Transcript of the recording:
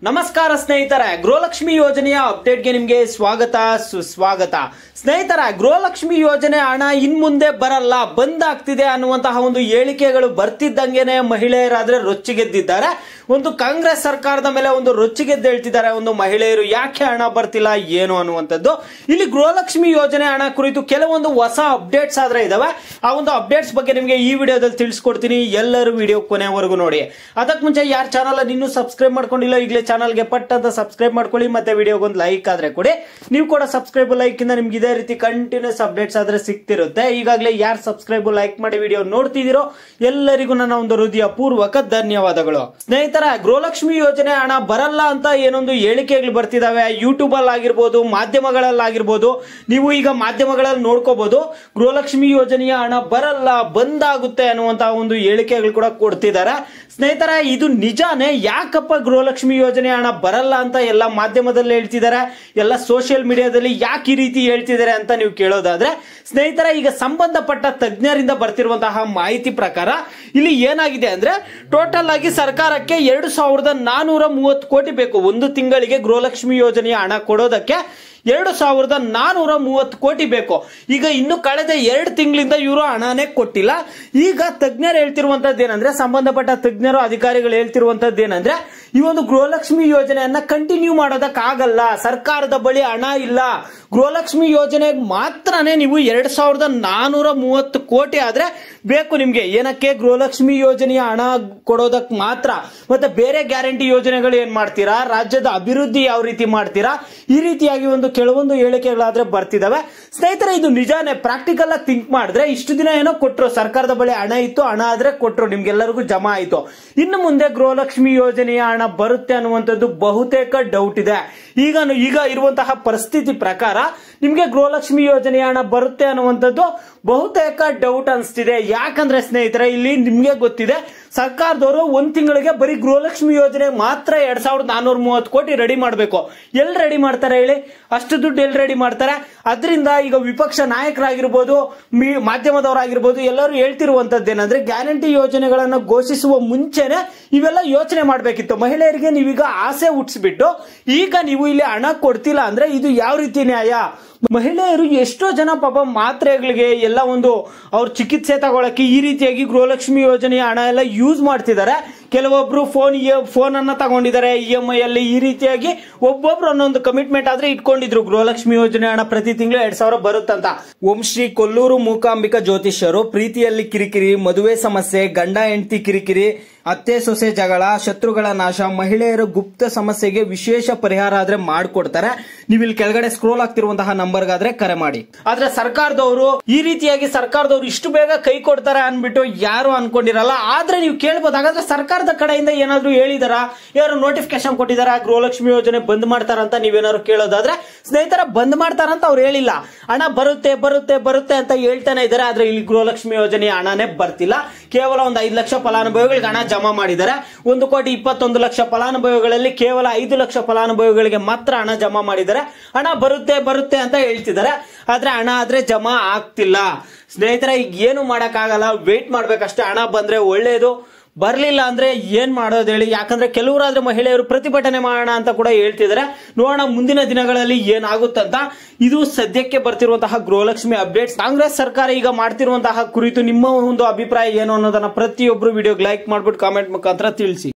ನಮಸ್ಕಾರ ಸ್ನೇಹಿತರೆ, ಗೃಹಲಕ್ಷ್ಮಿ ಯೋಜನೆಯ ಅಪ್ಡೇಟ್ಗೆ ನಿಮಗೆ ಸ್ವಾಗತ ಸುಸ್ವಾಗತ. ಸ್ನೇಹಿತರೆ, ಗೃಹಲಕ್ಷ್ಮಿ ಯೋಜನೆ ಹಣ ಇನ್ಮುಂದೆ ಬರಲ್ಲ, ಬಂದ್ ಆಗ್ತಿದೆ ಅನ್ನುವಂತಹ ಒಂದು ಹೇಳಿಕೆಗಳು ಬರ್ತಿದ್ದಂಗೆನೆ ಮಹಿಳೆಯರಾದ್ರೆ ರೊಚ್ಚಿಗೆದ್ದಿದ್ದಾರೆ. ಒಂದು ಕಾಂಗ್ರೆಸ್ ಸರ್ಕಾರದ ಮೇಲೆ ಒಂದು ರೊಚ್ಚಿಗೆದ್ದು ಹೇಳ್ತಿದ್ದಾರೆ ಒಂದು ಮಹಿಳೆಯರು, ಯಾಕೆ ಹಣ ಬರ್ತಿಲ್ಲ ಏನು ಅನ್ನುವಂಥದ್ದು. ಇಲ್ಲಿ ಗೃಹಲಕ್ಷ್ಮಿ ಯೋಜನೆ ಹಣ ಕುರಿತು ಕೆಲವೊಂದು ಹೊಸ ಅಪ್ಡೇಟ್ಸ್ ಆದ್ರೆ ಇದಾವೆ. ಆ ಒಂದು ಅಪ್ಡೇಟ್ಸ್ ಬಗ್ಗೆ ನಿಮಗೆ ಈ ವಿಡಿಯೋದಲ್ಲಿ ತಿಳಿಸ್ಕೊಡ್ತೀನಿ. ಎಲ್ಲರೂ ವಿಡಿಯೋ ಕೊನೆವರೆಗೂ ನೋಡಿ. ಅದಕ್ಕೆ ಮುಂಚೆ ಯಾರ ಚಾನಲ್ ಇನ್ನೂ ಸಬ್ಸ್ಕ್ರೈಬ್ ಮಾಡ್ಕೊಂಡಿಲ್ಲ, ಈಗಲೇ ಚಾನಲ್ಗೆ ಪಟ್ ಅಂತ ಸಬ್ಸ್ಕ್ರೈಬ್ ಮಾಡ್ಕೊಳ್ಳಿ. ಮತ್ತೆ ವಿಡಿಯೋಗೊಂದು ಲೈಕ್ ಆದ್ರೆ ಕೊಡಿ. ನೀವು ಕೂಡ ಸಬ್ಸ್ಕ್ರೈಬ್ ಲೈಕ್ ಇಂದ ನಿಮ್ಗೆ ಇದೇ ರೀತಿ ಕಂಟಿನ್ಯೂಸ್ ಅಪ್ಡೇಟ್ಸ್ ಆದ್ರೆ ಸಿಗ್ತಿರುತ್ತೆ. ಈಗಾಗಲೇ ಯಾರು ಸಬ್ಸ್ಕ್ರೈಬ್ ಲೈಕ್ ಮಾಡಿ ವಿಡಿಯೋ ನೋಡ್ತಿದ್ದೀರೋ ಎಲ್ಲರಿಗೂ ನನ್ನ ಒಂದು ಹೃದಯ ಪೂರ್ವಕ ಧನ್ಯವಾದಗಳು. ಸ್ನೇಹಿತರ, ಗೃಹಲಕ್ಷ್ಮಿ ಯೋಜನೆ ಹಣ ಬರಲ್ಲ ಅಂತ ಏನೊಂದು ಹೇಳಿಕೆಗಳು ಬರ್ತಿದಾವೆ. ಯೂಟ್ಯೂಬ್ ಅಲ್ಲಿ ಆಗಿರ್ಬೋದು, ಮಾಧ್ಯಮಗಳಲ್ಲಾಗಿರ್ಬೋದು, ನೀವು ಈಗ ಮಾಧ್ಯಮಗಳಲ್ಲಿ ನೋಡ್ಕೋಬಹುದು. ಗೃಹಲಕ್ಷ್ಮಿ ಯೋಜನೆಯ ಹಣ ಬರಲ್ಲ, ಬಂದಾಗುತ್ತೆ ಅನ್ನುವಂತಹ ಒಂದು ಹೇಳಿಕೆಗಳು ಕೂಡ ಕೊಡ್ತಿದ್ದಾರೆ. ಸ್ನೇಹಿತರೆ, ಇದು ನಿಜಾನೇ? ಯಾಕಪ್ಪ ಗೃಹಲಕ್ಷ್ಮಿ ಯೋಜನೆ ಹಣ ಬರಲ್ಲ ಅಂತ ಎಲ್ಲ ಮಾಧ್ಯಮದಲ್ಲಿ ಹೇಳ್ತಿದ್ದಾರೆ, ಎಲ್ಲ ಸೋಷಿಯಲ್ ಮೀಡಿಯಾದಲ್ಲಿ ಯಾಕೆ ಈ ರೀತಿ ಹೇಳ್ತಿದ್ದಾರೆ ಅಂತ ನೀವು ಕೇಳೋದಾದ್ರೆ, ಸ್ನೇಹಿತರೆ, ಈಗ ಸಂಬಂಧಪಟ್ಟ ತಜ್ಞರಿಂದ ಬರ್ತಿರುವಂತಹ ಮಾಹಿತಿ ಪ್ರಕಾರ ಇಲ್ಲಿ ಏನಾಗಿದೆ ಅಂದ್ರೆ, ಟೋಟಲ್ ಆಗಿ ಸರ್ಕಾರಕ್ಕೆ 2430 ಕೋಟಿ ಬೇಕು ಒಂದು ತಿಂಗಳಿಗೆ ಗೃಹಲಕ್ಷ್ಮಿ ಯೋಜನೆಯ ಹಣ ಕೊಡೋದಕ್ಕೆ. 2430 ಕೋಟಿ ಬೇಕು. ಈಗ ಇನ್ನು ಕಳೆದ 2 ತಿಂಗಳಿಂದ ಇವರು ಹಣನೇ ಕೊಟ್ಟಿಲ್ಲ. ಈಗ ತಜ್ಞರು ಹೇಳ್ತಿರುವಂತದ್ದು ಏನಂದ್ರೆ, ಸಂಬಂಧಪಟ್ಟ ತಜ್ಞರು ಅಧಿಕಾರಿಗಳು ಹೇಳ್ತಿರುವಂತದ್ದು ಏನಂದ್ರೆ, ಈ ಒಂದು ಗೃಹಲಕ್ಷ್ಮಿ ಯೋಜನೆಯನ್ನ ಕಂಟಿನ್ಯೂ ಮಾಡೋದಕ್ಕಾಗಲ್ಲ, ಸರ್ಕಾರದ ಬಳಿ ಹಣ ಇಲ್ಲ. ಗೃಹಲಕ್ಷ್ಮಿ ಯೋಜನೆಗೆ ಮಾತ್ರನೇ ನೀವು 2430 ಕೋಟಿ ಆದ್ರೆ ಬೇಕು ನಿಮ್ಗೆ. ಏನಕ್ಕೆ? ಗೃಹಲಕ್ಷ್ಮಿ ಯೋಜನೆಯ ಹಣ ಕೊಡೋದಕ್ಕೆ ಮಾತ್ರ. ಮತ್ತೆ ಬೇರೆ ಗ್ಯಾರಂಟಿ ಯೋಜನೆಗಳು ಏನ್ ಮಾಡ್ತೀರಾ, ರಾಜ್ಯದ ಅಭಿವೃದ್ಧಿ ಯಾವ ರೀತಿ ಮಾಡ್ತೀರಾ, ಈ ರೀತಿಯಾಗಿ ಒಂದು ಕೆಲವೊಂದು ಹೇಳಿಕೆಗಳಾದ್ರೆ ಬರ್ತಿದಾವೆ. ಸ್ನೇಹಿತರೆ, ಇದು ನಿಜಾನೇ? ಪ್ರಾಕ್ಟಿಕಲ್ ಆಗಿ ಥಿಂಕ್ ಮಾಡಿದ್ರೆ ಇಷ್ಟು ದಿನ ಏನೋ ಕೊಟ್ರು, ಸರ್ಕಾರದ ಬಳಿ ಹಣ ಇತ್ತು, ಹಣ ಆದ್ರೆ ಕೊಟ್ರು, ನಿಮ್ಗೆಲ್ಲರಿಗೂ ಜಮಾ ಆಯ್ತು. ಇನ್ನು ಮುಂದೆ ಗೃಹಲಕ್ಷ್ಮಿ ಯೋಜನೆಯ ಹಣ ಬರುತ್ತೆ ಅನ್ನುವಂಥದ್ದು ಬಹುತೇಕ ಡೌಟ್ ಇದೆ. ಈಗ ಇರುವಂತಹ ಪರಿಸ್ಥಿತಿ ಪ್ರಕಾರ ನಿಮ್ಗೆ ಗೃಹಲಕ್ಷ್ಮಿ ಯೋಜನೆಯ ಹಣ ಬರುತ್ತೆ ಅನ್ನುವಂಥದ್ದು ಬಹುತೇಕ ಡೌಟ್ ಅನಿಸ್ತಿದೆ. ಯಾಕಂದ್ರೆ ಸ್ನೇಹಿತರೆ, ಇಲ್ಲಿ ನಿಮ್ಗೆ ಗೊತ್ತಿದೆ, ಸರ್ಕಾರದವರು ಒಂದ್ ತಿಂಗಳಿಗೆ ಬರೀ ಗೃಹಲಕ್ಷ್ಮಿ ಯೋಜನೆ ಮಾತ್ರ 2430 ಕೋಟಿ ರೆಡಿ ಮಾಡಬೇಕು. ಎಲ್ಲಿ ರೆಡಿ ಮಾಡ್ತಾರೆ ಹೇಳಿ? ಅಷ್ಟು ದುಡ್ಡು ಎಲ್ಲಿ ರೆಡಿ ಮಾಡ್ತಾರೆ? ಅದರಿಂದ ಈಗ ವಿಪಕ್ಷ ನಾಯಕರಾಗಿರ್ಬೋದು, ಮಾಧ್ಯಮದವರಾಗಿರ್ಬೋದು, ಎಲ್ಲರೂ ಹೇಳ್ತಿರುವಂತದ್ದು ಏನಂದ್ರೆ, ಗ್ಯಾರಂಟಿ ಯೋಜನೆಗಳನ್ನ ಘೋಷಿಸುವ ಮುಂಚೆನೆ ಇವೆಲ್ಲ ಯೋಚನೆ ಮಾಡ್ಬೇಕಿತ್ತು. ಮಹಿಳೆಯರಿಗೆ ನೀವೀಗ ಆಸೆ ಹುಟ್ಟಿಸ್ಬಿಟ್ಟು ಈಗ ನೀವು ಇಲ್ಲಿ ಹಣ ಕೊಡ್ತಿಲ್ಲ ಅಂದ್ರೆ ಇದು ಯಾವ ರೀತಿ ನ್ಯಾಯ? ಮಹಿಳೆಯರು ಎಷ್ಟೋ ಜನ ಪಾಪ ಮಾತ್ರೆಗಳಿಗೆ ಎಲ್ಲ ಒಂದು ಅವ್ರ ಚಿಕಿತ್ಸೆ ತಗೊಳಕ್ಕೆ ಈ ರೀತಿಯಾಗಿ ಗೃಹಲಕ್ಷ್ಮಿ ಯೋಜನೆಯ ಹಣ ಎಲ್ಲ ಯೂಸ್ ಮಾಡ್ತಿದ್ದಾರೆ. ಕೆಲವೊಬ್ರು ಫೋನ್ ಅನ್ನ ತಗೊಂಡಿದ್ದಾರೆ EMI ಅಲ್ಲಿ. ಈ ರೀತಿಯಾಗಿ ಒಬ್ಬೊಬ್ರು ಅನ್ನೊಂದು ಕಮಿಟ್ಮೆಂಟ್ ಆದ್ರೆ ಇಟ್ಕೊಂಡಿದ್ರು, ಗೃಹಲಕ್ಷ್ಮಿ ಯೋಜನೆ ಹಣ ಪ್ರತಿ ತಿಂಗಳು 2000 ಬರುತ್ತಂತ. ಓಂ ಶ್ರೀ ಕೊಲ್ಲೂರು ಮೂಕಾಂಬಿಕಾ ಜ್ಯೋತಿಷ್ಯರು ಪ್ರೀತಿಯಲ್ಲಿ ಕಿರಿಕಿರಿ, ಮದುವೆ ಸಮಸ್ಯೆ, ಗಂಡ ಹೆಂಡತಿ ಕಿರಿಕಿರಿ, ಅತ್ತೆ ಸೊಸೆ ಜಗಳ, ಶತ್ರುಗಳ ನಾಶ, ಮಹಿಳೆಯರ ಗುಪ್ತ ಸಮಸ್ಯೆಗೆ ವಿಶೇಷ ಪರಿಹಾರ ಆದ್ರೆ ಮಾಡಿಕೊಡ್ತಾರೆ. ನೀವು ಇಲ್ಲಿ ಕೆಳಗಡೆ ಸ್ಕ್ರೋಲ್ ಆಗ್ತಿರುವಂತಹ ನಂಬರ್ಗಾದ್ರೆ ಕರೆ ಮಾಡಿ. ಆದ್ರೆ ಸರ್ಕಾರದವರು ಈ ರೀತಿಯಾಗಿ ಇಷ್ಟು ಬೇಗ ಕೈ ಕೊಡ್ತಾರೆ ಅನ್ಬಿಟ್ಟು ಯಾರು ಅನ್ಕೊಂಡಿರಲ್ಲ. ಆದ್ರೆ ನೀವು ಕೇಳ್ಬೋದು, ಹಾಗಾದ್ರೆ ಸರ್ಕಾರದ ಕಡೆಯಿಂದ ಏನಾದ್ರು ಹೇಳಿದಾರ, ಯಾರು ನೋಟಿಫಿಕೇಶನ್ ಕೊಟ್ಟಿದಾರ ಗೃಹಲಕ್ಷ್ಮಿ ಯೋಜನೆ ಬಂದ್ ಮಾಡ್ತಾರಂತ ನೀವೇನಾದ್ರು ಕೇಳೋದಾದ್ರೆ, ಸ್ನೇಹಿತರ, ಬಂದ್ ಮಾಡ್ತಾರಂತ ಅವ್ರು ಹೇಳಿಲ್ಲ. ಹಣ ಬರುತ್ತೆ ಬರುತ್ತೆ ಬರುತ್ತೆ ಅಂತ ಹೇಳ್ತಾನೆ ಇದಾರೆ. ಆದ್ರೆ ಇಲ್ಲಿ ಗೃಹಲಕ್ಷ್ಮಿ ಯೋಜನೆಯ ಹಣನೇ ಬರ್ತಿಲ್ಲ. ಕೇವಲ ಒಂದು 5 ಲಕ್ಷ ಫಲಾನುಭವಿಗಳಿಗೆ ಹಣ ಜಮಾ ಮಾಡಿದ್ದಾರೆ. 1,21,00,000 ಫಲಾನುಭವಿಗಳಲ್ಲಿ ಕೇವಲ 5 ಲಕ್ಷ ಫಲಾನುಭವಿಗಳಿಗೆ ಮಾತ್ರ ಹಣ ಜಮಾ ಮಾಡಿದ್ದಾರೆ. ಹಣ ಬರುತ್ತೆ ಬರುತ್ತೆ ಅಂತ ಹೇಳ್ತಿದ್ದಾರೆ, ಆದ್ರೆ ಹಣ ಆದ್ರೆ ಜಮಾ ಆಗ್ತಿಲ್ಲ. ಸ್ನೇಹಿತರೆ, ಈಗ ಏನು ಮಾಡಕ್ಕಾಗಲ್ಲ, ವೇಟ್ ಮಾಡ್ಬೇಕಷ್ಟೇ. ಹಣ ಬಂದ್ರೆ ಒಳ್ಳೇದು, ಬರ್ಲಿಲ್ಲ ಅಂದ್ರೆ ಏನ್ ಮಾಡೋದು ಹೇಳಿ? ಯಾಕಂದ್ರೆ ಕೆಲವರಾದ್ರೆ ಮಹಿಳೆಯರು ಪ್ರತಿಭಟನೆ ಮಾಡೋಣ ಅಂತ ಕೂಡ ಹೇಳ್ತಿದ್ದಾರೆ. ನೋಡೋಣ ಮುಂದಿನ ದಿನಗಳಲ್ಲಿ ಏನಾಗುತ್ತಂತ. ಇದು ಸದ್ಯಕ್ಕೆ ಬರ್ತಿರುವಂತಹ ಗೃಹಲಕ್ಷ್ಮಿ ಅಪ್ಡೇಟ್ಸ್. ಕಾಂಗ್ರೆಸ್ ಸರ್ಕಾರ ಈಗ ಮಾಡ್ತಿರುವಂತಹ ಕುರಿತು ನಿಮ್ಮ ಒಂದು ಅಭಿಪ್ರಾಯ ಏನು ಅನ್ನೋದನ್ನ ಪ್ರತಿಯೊಬ್ರು ವಿಡಿಯೋಗೆ ಲೈಕ್ ಮಾಡ್ಬಿಟ್ಟು ಕಾಮೆಂಟ್ ಮುಖಾಂತರ ತಿಳಿಸಿ.